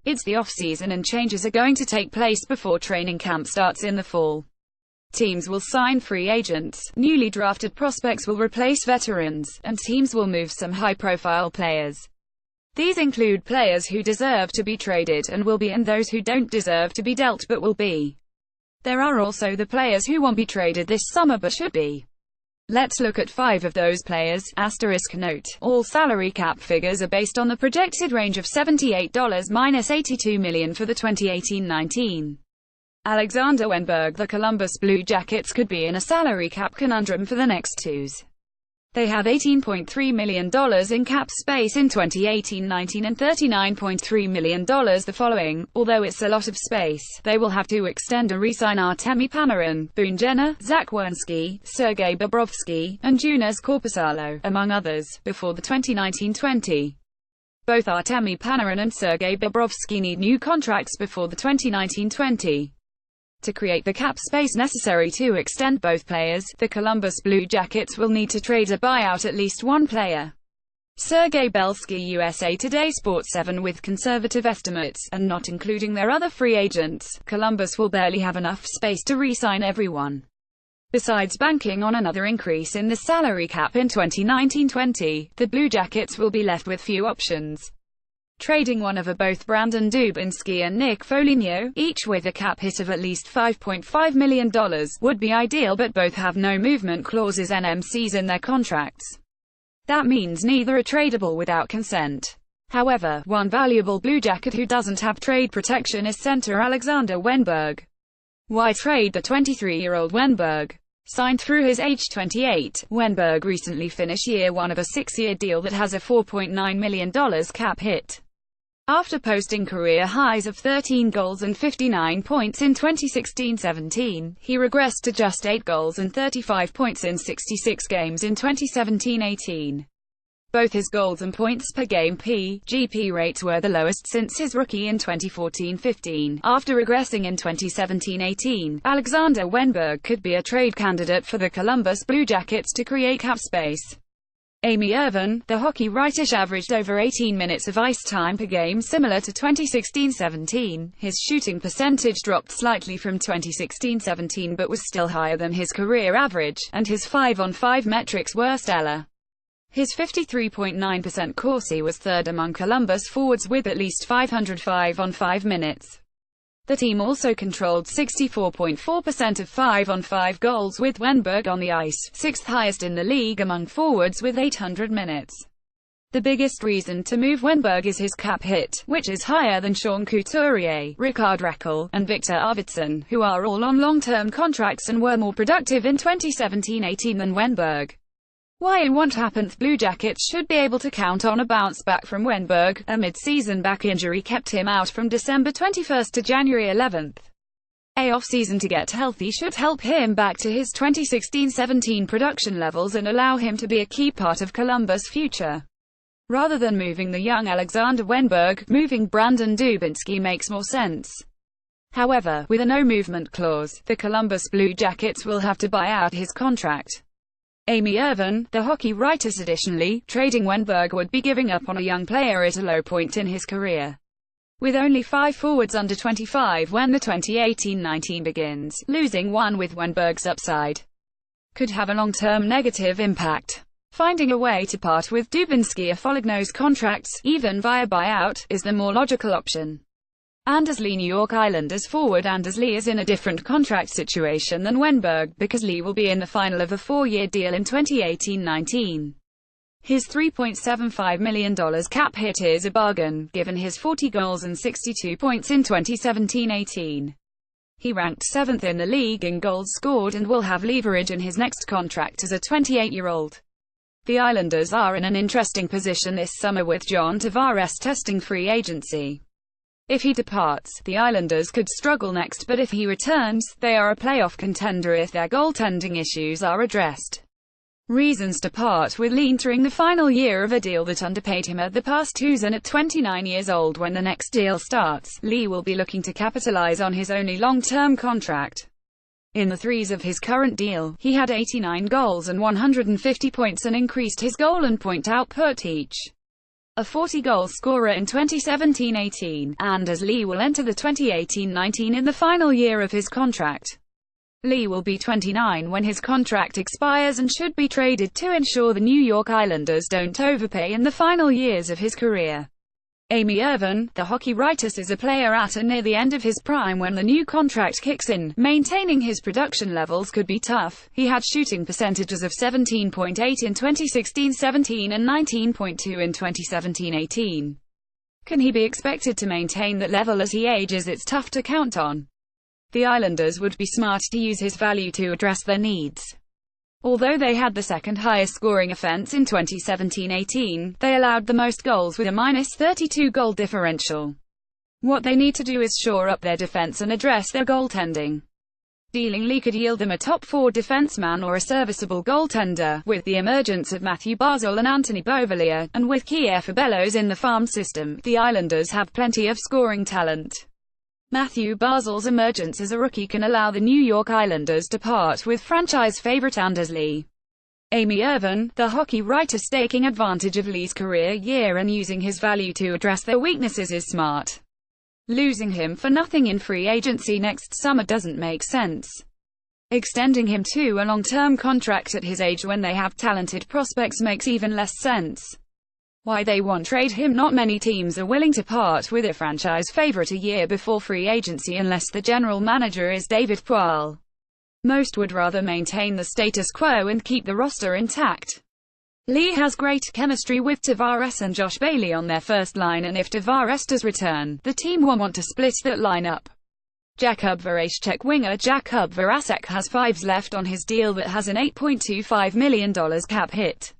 It's the off-season and changes are going to take place before training camp starts in the fall. Teams will sign free agents, newly drafted prospects will replace veterans, and teams will move some high-profile players. These include players who deserve to be traded and will be, and those who don't deserve to be dealt but will be. There are also the players who won't be traded this summer but should be. Let's look at 5 of those players. Asterisk note: all salary cap figures are based on the projected range of $78–82 million for the 2018-19. Alexander Wennberg. The Columbus Blue Jackets could be in a salary cap conundrum for the next twos. They have $18.3 million in cap space in 2018-19 and $39.3 million the following. Although it's a lot of space, they will have to extend or re-sign Artemi Panarin, Boone Jenner, Zach Werenski, Sergei Bobrovsky, and Joonas Korpisalo, among others, before the 2019-20. Both Artemi Panarin and Sergei Bobrovsky need new contracts before the 2019-20. To create the cap space necessary to extend both players, the Columbus Blue Jackets will need to trade or buy out at least one player. Sergei Belsky. USA Today Sports 7. With conservative estimates, and not including their other free agents, Columbus will barely have enough space to re-sign everyone. Besides banking on another increase in the salary cap in 2019-20, the Blue Jackets will be left with few options. Trading one of both Brandon Dubinsky and Nick Foligno, each with a cap hit of at least $5.5 million, would be ideal, but both have no movement clauses (NMCs) in their contracts. That means neither are tradable without consent. However, one valuable Blue Jacket who doesn't have trade protection is center Alexander Wennberg. Why trade the 23-year-old Wennberg? Signed through his age 28, Wennberg recently finished year 1 of a 6-year deal that has a $4.9 million cap hit. After posting career highs of 13 goals and 59 points in 2016-17, he regressed to just 8 goals and 35 points in 66 games in 2017-18. Both his goals and points per game (PGP) rates were the lowest since his rookie in 2014-15. After regressing in 2017-18, Alexander Wennberg could be a trade candidate for the Columbus Blue Jackets to create cap space. Amy Irvin, the hockey writer, averaged over 18 minutes of ice time per game similar to 2016-17. His shooting percentage dropped slightly from 2016-17 but was still higher than his career average, and his 5-on-5 metrics were stellar. His 53.9% Corsi was third among Columbus forwards with at least 500 5-on-5 minutes. The team also controlled 64.4% of 5-on-5 goals with Wennberg on the ice, 6th highest in the league among forwards with 800 minutes. The biggest reason to move Wennberg is his cap hit, which is higher than Sean Couturier, Rickard Rakell, and Victor Arvidsson, who are all on long-term contracts and were more productive in 2017-18 than Wennberg. Why and what happened? Blue Jackets should be able to count on a bounce back from Wennberg. A mid-season back injury kept him out from December 21 to January 11. A off-season to get healthy should help him back to his 2016-17 production levels and allow him to be a key part of Columbus' future. Rather than moving the young Alexander Wennberg, moving Brandon Dubinsky makes more sense. However, with a no-movement clause, the Columbus Blue Jackets will have to buy out his contract. Amy Irvin, the hockey writer. Additionally, trading Wennberg would be giving up on a young player at a low point in his career. With only 5 forwards under 25 when the 2018-19 begins, losing one with Wennberg's upside could have a long-term negative impact. Finding a way to part with Dubinsky or Foligno's contracts, even via buyout, is the more logical option. Anders Lee. New York Islanders forward Anders Lee is in a different contract situation than Wennberg, because Lee will be in the final of a 4-year deal in 2018-19. His $3.75 million cap hit is a bargain, given his 40 goals and 62 points in 2017-18. He ranked 7th in the league in goals scored and will have leverage in his next contract as a 28-year-old. The Islanders are in an interesting position this summer with John Tavares testing free agency. If he departs, the Islanders could struggle next, but if he returns, they are a playoff contender if their goaltending issues are addressed. Reasons to part with Lee entering the final year of a deal that underpaid him at the past twos, and at 29 years old when the next deal starts, Lee will be looking to capitalize on his only long-term contract. In the threes of his current deal, he had 89 goals and 150 points and increased his goal and point output each. a 40-goal scorer in 2017-18, and as Lee will enter the 2018-19 in the final year of his contract. Lee will be 29 when his contract expires and should be traded to ensure the New York Islanders don't overpay in the final years of his career. Amy Irvin, the hockey writer, is a player at or near the end of his prime when the new contract kicks in. Maintaining his production levels could be tough. He had shooting percentages of 17.8 in 2016-17 and 19.2 in 2017-18. Can he be expected to maintain that level as he ages? It's tough to count on. The Islanders would be smart to use his value to address their needs. Although they had the second highest scoring offense in 2017-18, they allowed the most goals with a -32 goal differential. What they need to do is shore up their defense and address their goaltending. Dealing Lee could yield them a top 4 defenseman or a serviceable goaltender, with the emergence of Matthew Barzal and Anthony Beauvillier, and with Kiefer Bellows in the farm system, the Islanders have plenty of scoring talent. Matthew Barzal's emergence as a rookie can allow the New York Islanders to part with franchise favorite Anders Lee. Amy Irvin, the hockey writer, taking advantage of Lee's career year and using his value to address their weaknesses is smart. Losing him for nothing in free agency next summer doesn't make sense. Extending him to a long-term contract at his age when they have talented prospects makes even less sense. Why they won't trade him? Not many teams are willing to part with a franchise favorite a year before free agency unless the general manager is David Poile. Most would rather maintain the status quo and keep the roster intact. Lee has great chemistry with Tavares and Josh Bailey on their first line, and if Tavares does return, the team won't want to split that lineup. Jakub Voracek winger Jakub Voracek has 5 left on his deal that has an $8.25 million cap hit.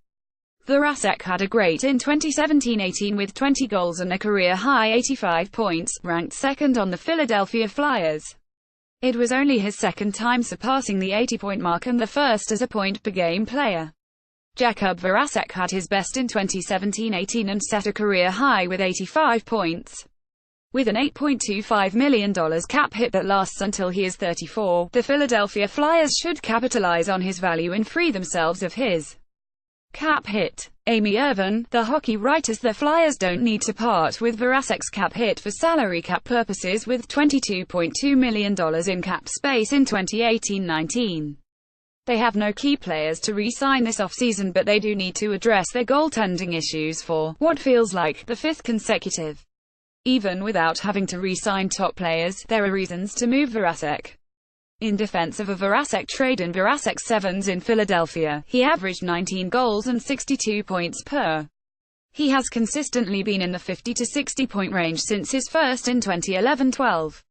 Voracek had a great in 2017-18 with 20 goals and a career-high 85 points, ranked second on the Philadelphia Flyers. It was only his second time surpassing the 80-point mark and the first as a point-per-game player. Jakub Voracek had his best in 2017-18 and set a career high with 85 points. With an $8.25 million cap hit that lasts until he is 34, the Philadelphia Flyers should capitalize on his value and free themselves of his cap hit. Amy Irvin, the hockey writer, the Flyers don't need to part with Voracek's cap hit for salary cap purposes with $22.2 million in cap space in 2018-19. They have no key players to re-sign this offseason, but they do need to address their goaltending issues for what feels like the 5th consecutive. Even without having to re-sign top players, there are reasons to move Voracek. In defense of a Voracek trade and Voracek's sevens in Philadelphia, he averaged 19 goals and 62 points per. He has consistently been in the 50 to 60 point range since his first in 2011-12.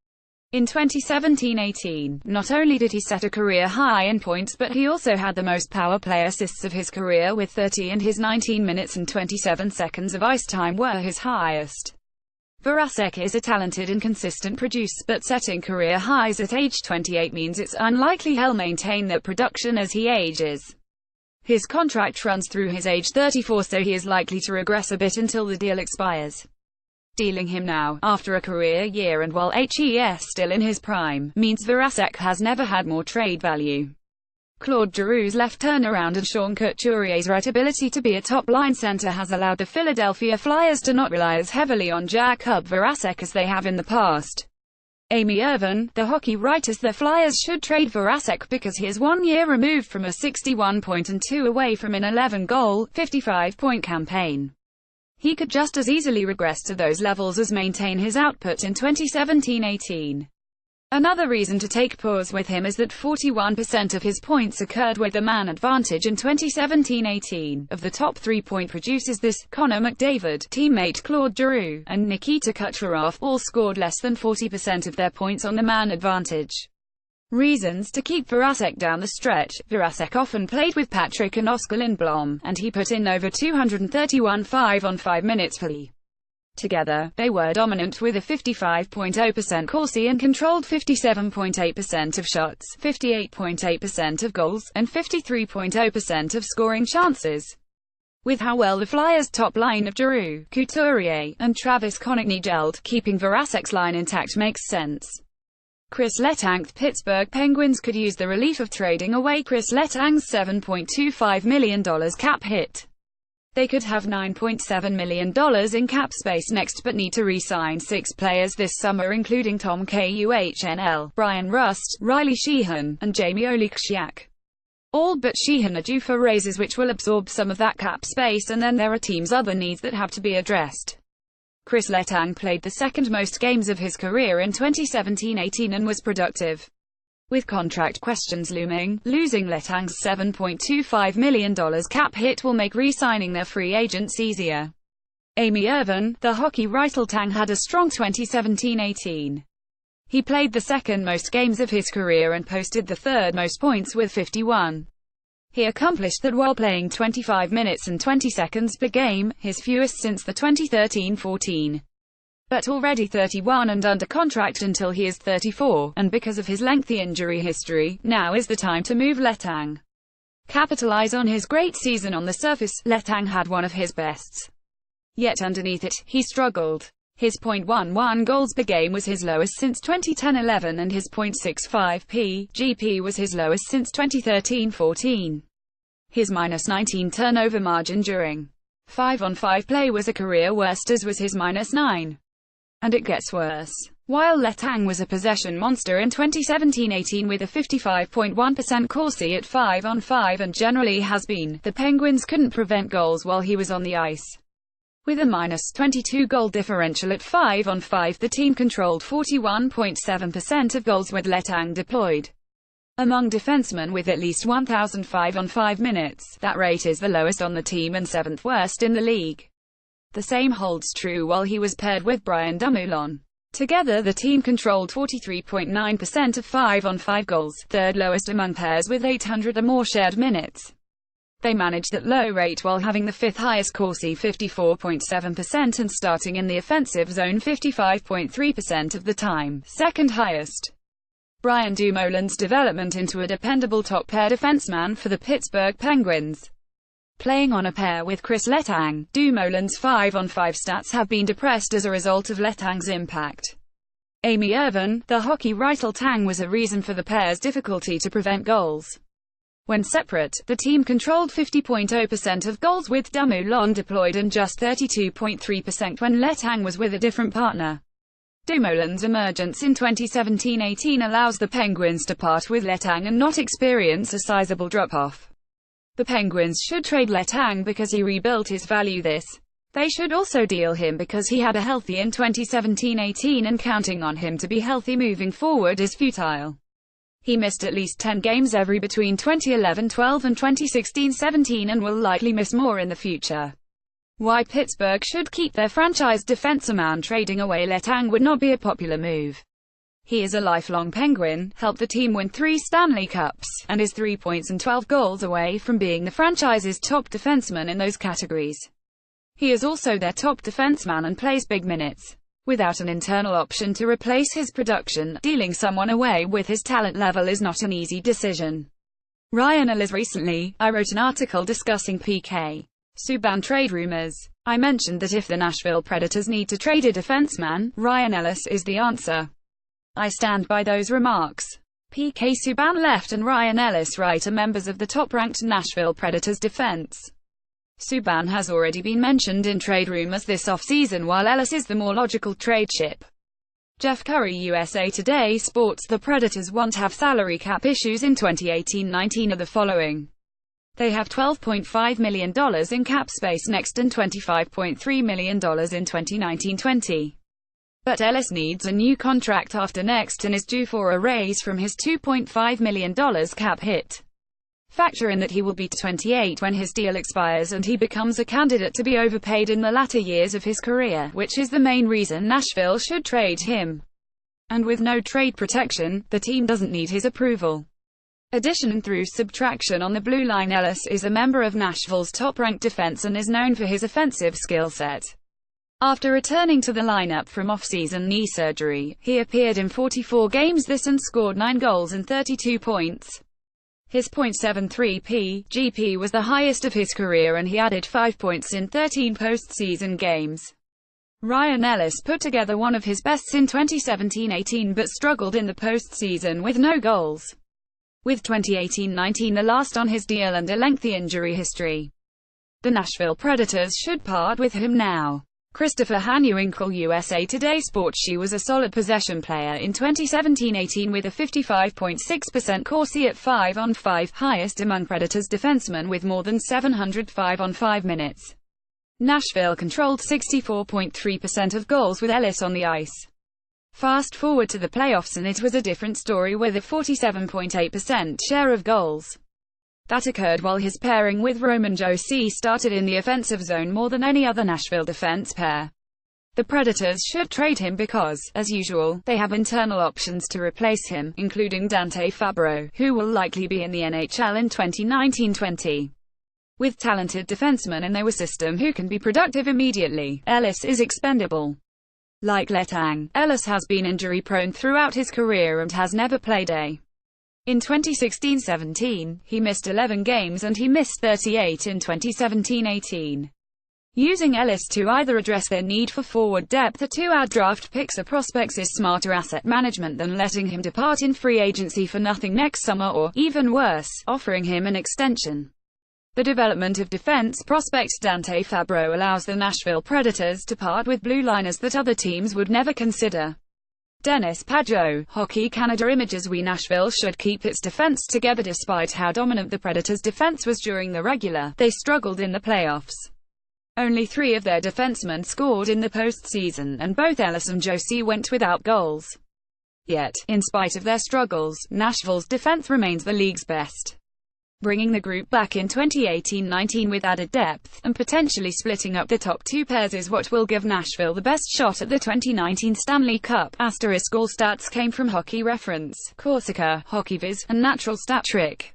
In 2017-18, not only did he set a career high in points, but he also had the most power play assists of his career with 30, and his 19 minutes and 27 seconds of ice time were his highest. Voracek is a talented and consistent producer, but setting career highs at age 28 means it's unlikely he'll maintain that production as he ages. His contract runs through his age 34, so he is likely to regress a bit until the deal expires. Dealing him now, after a career year and while HES still in his prime, means Voracek has never had more trade value. Claude Giroux's left turnaround and Sean Couturier's right ability to be a top-line center has allowed the Philadelphia Flyers to not rely as heavily on Jakub Voracek as they have in the past. Amy Irvin, the hockey writer, the Flyers should trade Voracek because he is 1 year removed from a 61-point and 2 away from an 11-goal, 55-point campaign. He could just as easily regress to those levels as maintain his output in 2017-18. Another reason to take pause with him is that 41% of his points occurred with the man advantage in 2017-18. Of the top 3-point producers, Connor McDavid, teammate Claude Giroux, and Nikita Kucherov all scored less than 40% of their points on the man advantage. Reasons to keep Voracek down the stretch. Voracek often played with Patrick and Oskar Lindblom, and he put in over 231 5-on-5 minutes per year. Together, they were dominant with a 55.0% Corsi and controlled 57.8% of shots, 58.8% of goals, and 53.0% of scoring chances. With how well the Flyers' top line of Giroux, Couturier, and Travis Konechny gelled, keeping Voracek's line intact makes sense. Chris Letang. Pittsburgh Penguins could use the relief of trading away Chris Letang's $7.25 million cap hit. They could have $9.7 million in cap space next but need to re-sign 6 players this summer including Tom Kuhnl, Brian Rust, Riley Sheehan, and Jamie Oleksiak. All but Sheehan are due for raises which will absorb some of that cap space, and then there are teams' other needs that have to be addressed. Chris Letang played the second most games of his career in 2017-18 and was productive. With contract questions looming, losing Letang's $7.25 million cap hit will make re-signing their free agents easier. Amy Irvin, the hockey writer Letang had a strong 2017-18. He played the second most games of his career and posted the third most points with 51. He accomplished that while playing 25 minutes and 20 seconds per game, his fewest since the 2013-14. But already 31 and under contract until he is 34, and because of his lengthy injury history, now is the time to move Letang. Capitalize on his great season on the surface, Letang had one of his bests. Yet underneath it, he struggled. His .11 goals per game was his lowest since 2010-11 and his .65 GP was his lowest since 2013-14. His -19 turnover margin during 5-on-5 play was a career worst, as was his -9. And it gets worse. While Letang was a possession monster in 2017-18 with a 55.1% Corsi at 5-on-5 and generally has been, the Penguins couldn't prevent goals while he was on the ice. With a -22 goal differential at 5-on-5, the team controlled 41.7% of goals with Letang deployed. Among defensemen with at least 1,000 5-on-5 minutes, that rate is the lowest on the team and 7th worst in the league. The same holds true while he was paired with Brian Dumoulin. Together the team controlled 43.9% of 5-on-5 goals, third lowest among pairs with 800 or more shared minutes. They managed that low rate while having the 5th highest Corsi 54.7% and starting in the offensive zone 55.3% of the time, 2nd highest. Brian Dumoulin's development into a dependable top-pair defenseman for the Pittsburgh Penguins. Playing on a pair with Chris Letang, Dumoulin's 5-on-5 stats have been depressed as a result of Letang's impact. Amy Irvin, the hockey writer Letang was a reason for the pair's difficulty to prevent goals. When separate, the team controlled 50.0% of goals with Dumoulin deployed and just 32.3% when Letang was with a different partner. Dumoulin's emergence in 2017-18 allows the Penguins to part with Letang and not experience a sizable drop-off. The Penguins should trade Letang because he rebuilt his value They should also deal him because he had a healthy in 2017-18 and counting on him to be healthy moving forward is futile. He missed at least 10 games between 2011-12 and 2016-17 and will likely miss more in the future. Why Pittsburgh should keep their franchise defenseman? Trading away Letang would not be a popular move. He is a lifelong Penguin, helped the team win 3 Stanley Cups, and is 3 points and 12 goals away from being the franchise's top defenseman in those categories. He is also their top defenseman and plays big minutes. Without an internal option to replace his production, dealing someone away with his talent level is not an easy decision. Ryan Ellis. Recently, I wrote an article discussing PK Subban trade rumors. I mentioned that if the Nashville Predators need to trade a defenseman, Ryan Ellis is the answer. I stand by those remarks. PK Subban left and Ryan Ellis right are members of the top-ranked Nashville Predators defense. Subban has already been mentioned in trade rumors this offseason while Ellis is the more logical trade chip. Jeff Curry. USA Today sports. The Predators won't have salary cap issues in 2018-19 are the following. They have $12.5 million in cap space next and $25.3 million in 2019-20. But Ellis needs a new contract after next and is due for a raise from his $2.5 million cap hit. Factor in that he will be 28 when his deal expires and he becomes a candidate to be overpaid in the latter years of his career, which is the main reason Nashville should trade him. And with no trade protection, the team doesn't need his approval. Addition through subtraction on the blue line. Ellis is a member of Nashville's top-ranked defense and is known for his offensive skill set. After returning to the lineup from off-season knee surgery, he appeared in 44 games this and scored 9 goals and 32 points. His .73 GP was the highest of his career and he added 5 points in 13 postseason games. Ryan Ellis put together one of his bests in 2017-18 but struggled in the postseason with no goals. With 2018-19 the last on his deal and a lengthy injury history. The Nashville Predators should part with him now. Christopher Hanewinkel, USA Today Sports. She was a solid possession player in 2017-18 with a 55.6% Corsi at 5-on-5, highest among Predators defensemen with more than 700 5-on-5 minutes. Nashville controlled 64.3% of goals with Ellis on the ice. Fast forward to the playoffs and it was a different story with a 47.8% share of goals. That occurred while his pairing with Roman Josi started in the offensive zone more than any other Nashville defense pair. The Predators should trade him because, as usual, they have internal options to replace him, including Dante Fabro, who will likely be in the NHL in 2019-20. With talented defensemen in their system who can be productive immediately, Ellis is expendable. Like Letang, Ellis has been injury-prone throughout his career and has never played a. In 2016-17, he missed 11 games and he missed 38 in 2017-18. Using Ellis to either address their need for forward depth or to add draft picks or prospects is smarter asset management than letting him depart in free agency for nothing next summer or, even worse, offering him an extension. The development of defense prospect Dante Fabro allows the Nashville Predators to part with blue liners that other teams would never consider. Dennis Pageau, Hockey Canada Images. Nashville should keep its defense together despite how dominant the Predators' defense was during the regular. They struggled in the playoffs. Only 3 of their defensemen scored in the postseason, and both Ellis and Josi went without goals. Yet, in spite of their struggles, Nashville's defense remains the league's best. Bringing the group back in 2018-19 with added depth, and potentially splitting up the top 2 pairs is what will give Nashville the best shot at the 2019 Stanley Cup. *All stats came from Hockey Reference, Corsica, HockeyViz, and Natural Stat Trick.